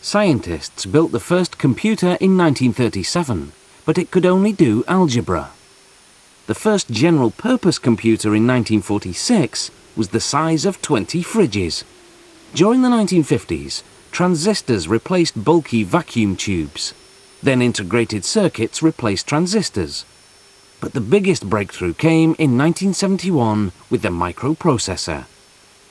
Scientists built the first computer in 1937, but it could only do algebra. The first general-purpose computer in 1946 was the size of 20 fridges. During the 1950s, transistors replaced bulky vacuum tubes. Then integrated circuits replaced transistors. But the biggest breakthrough came in 1971 with the microprocessor.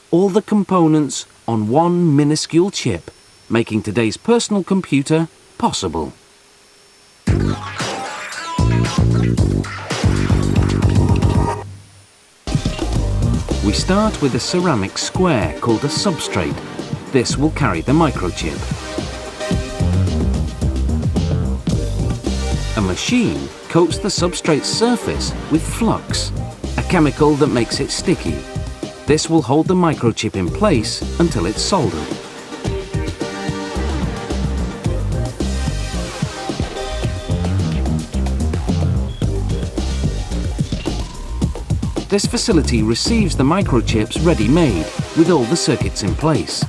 All the components on one minuscule chip, making today's personal computer possible. We start with a ceramic square called a substrate. This will carry the microchip. A machine coats the substrate's surface with flux, a chemical that makes it sticky. This will hold the microchip in place until it's soldered. This facility receives the microchips ready-made with all the circuits in place.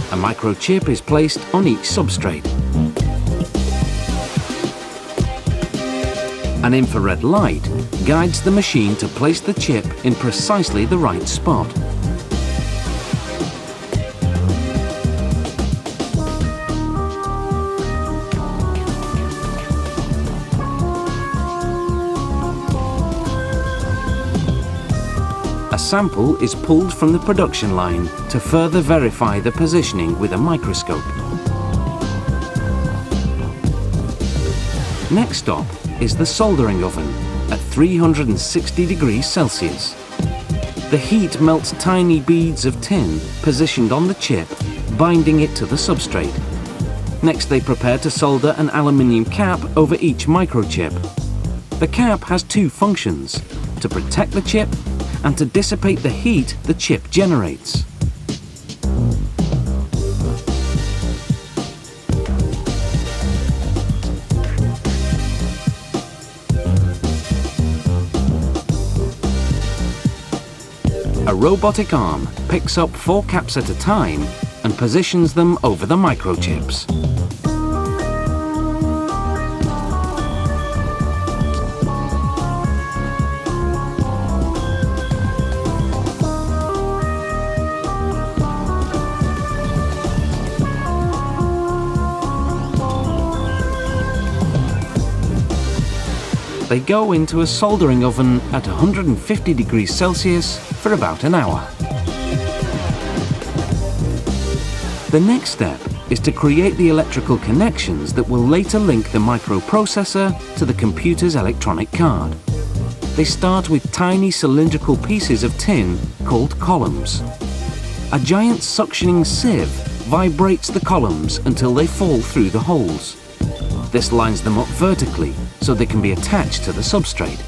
A microchip is placed on each substrate. An infrared light guides the machine to place the chip in precisely the right spot. A sample is pulled from the production line to further verify the positioning with a microscope. Next stop is the soldering oven at 360 degrees Celsius. The heat melts tiny beads of tin positioned on the chip, binding it to the substrate. Next they prepare to solder an aluminium cap over each microchip. The cap has two functions: to protect the chip and to dissipate the heat the chip generates. A robotic arm picks up 4 caps at a time and positions them over the microchips. They go into a soldering oven at 150 degrees Celsius for about an hour. The next step is to create the electrical connections that will later link the microprocessor to the computer's electronic card. They start with tiny cylindrical pieces of tin called columns. A giant suctioning sieve vibrates the columns until they fall through the holes. This lines them up vertically so they can be attached to the substrate.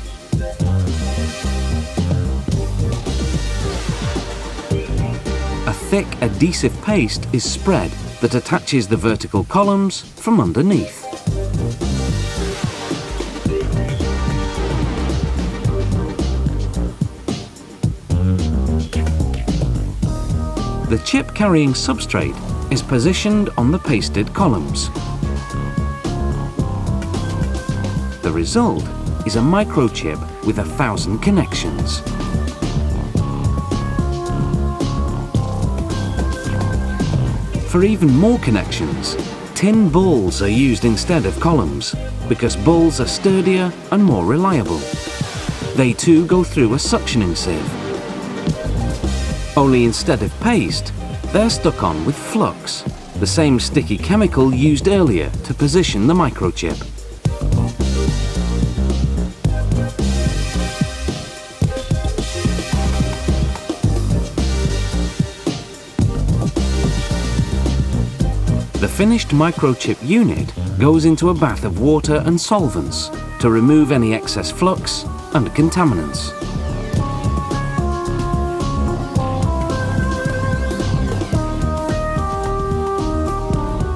A thick adhesive paste is spread that attaches the vertical columns from underneath. The chip-carrying substrate is positioned on the pasted columns. The result is a microchip with 1,000 connections. For even more connections, tin balls are used instead of columns because balls are sturdier and more reliable. They too go through a suctioning sieve. Only instead of paste, they're stuck on with flux, the same sticky chemical used earlier to position the microchip. The finished microchip unit goes into a bath of water and solvents to remove any excess flux and contaminants.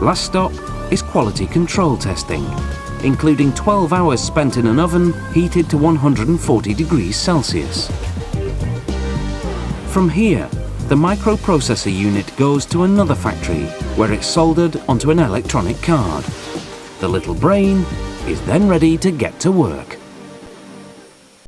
Last stop is quality control testing, including 12 hours spent in an oven heated to 140 degrees Celsius. From here, the microprocessor unit goes to another factory where it's soldered onto an electronic card. The little brain is then ready to get to work.